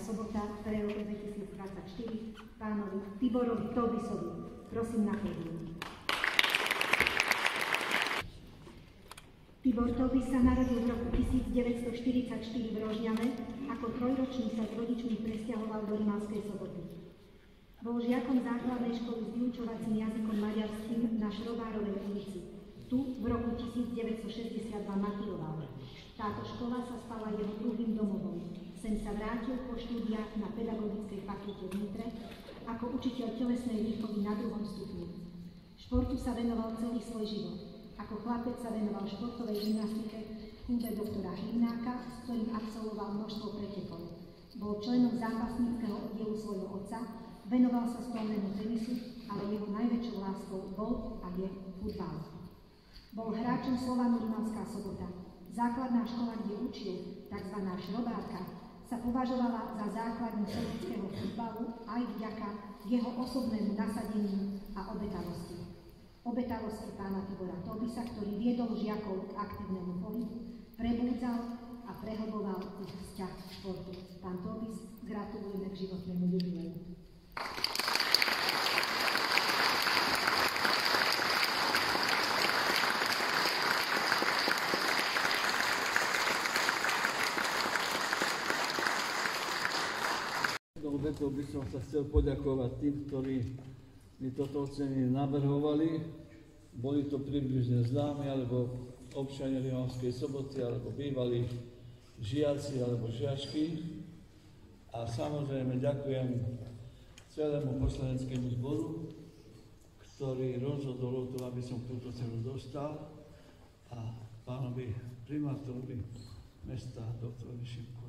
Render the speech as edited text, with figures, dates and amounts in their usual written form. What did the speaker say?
Sobota pre rok 2024 pánovi Tiborovi Tobisovi. Prosím na pódium. Tibor Tobis sa narodil v roku 1944 v Rožňave. Ako trojročný sa s rodičmi presťahoval do Rimavskej Soboty. Bol žiakom základnej školy s vyučovacím jazykom maďarským na Šrobárovej ulici. Tu v roku 1962 maturoval. Táto škola sa stala jeho druhým domovom. Sem sa vrátil po štúdiách na Pedagogickej fakulte v Nitre ako učiteľ telesnej výchovy na 2. stupni. Športu sa venoval celý svoj život. Ako chlapec sa venoval športovej gymnastike v klube doktora Hybnáka, s ktorým absolvoval množstvo pretekov. Bol členom zápasníckeho oddielu svojho otca, venoval sa stolnému tenisu, ale jeho najväčšou láskou bol a je futbal. Bol hráčom Slovanu Rimavská Sobota. Základná škola, kde učil, tzv. Šrobárka, sa považovala za základňu sovietskeho futbalu aj vďaka jeho osobnému nasadeniu a obetavosti. Obetavosti pána Tibora Tobisa, ktorý viedol žiakov k aktívnemu pohybu, prebúdzal a prehlboval ich vzťah k športu. Pán Tobis, gratulujeme k životnému jubileu. Preto by som sa chcel poďakovať tým, ktorí mi toto ocenenie navrhovali. Boli to približne známi, alebo občania Rimavskej Soboty, alebo bývalí žiaci alebo žiačky. A samozrejme ďakujem celému poslaneckému zboru, ktorý rozhodol o tom, aby som túto cenu dostal, a pánovi primátorovi mesta, doktorovi Šimku.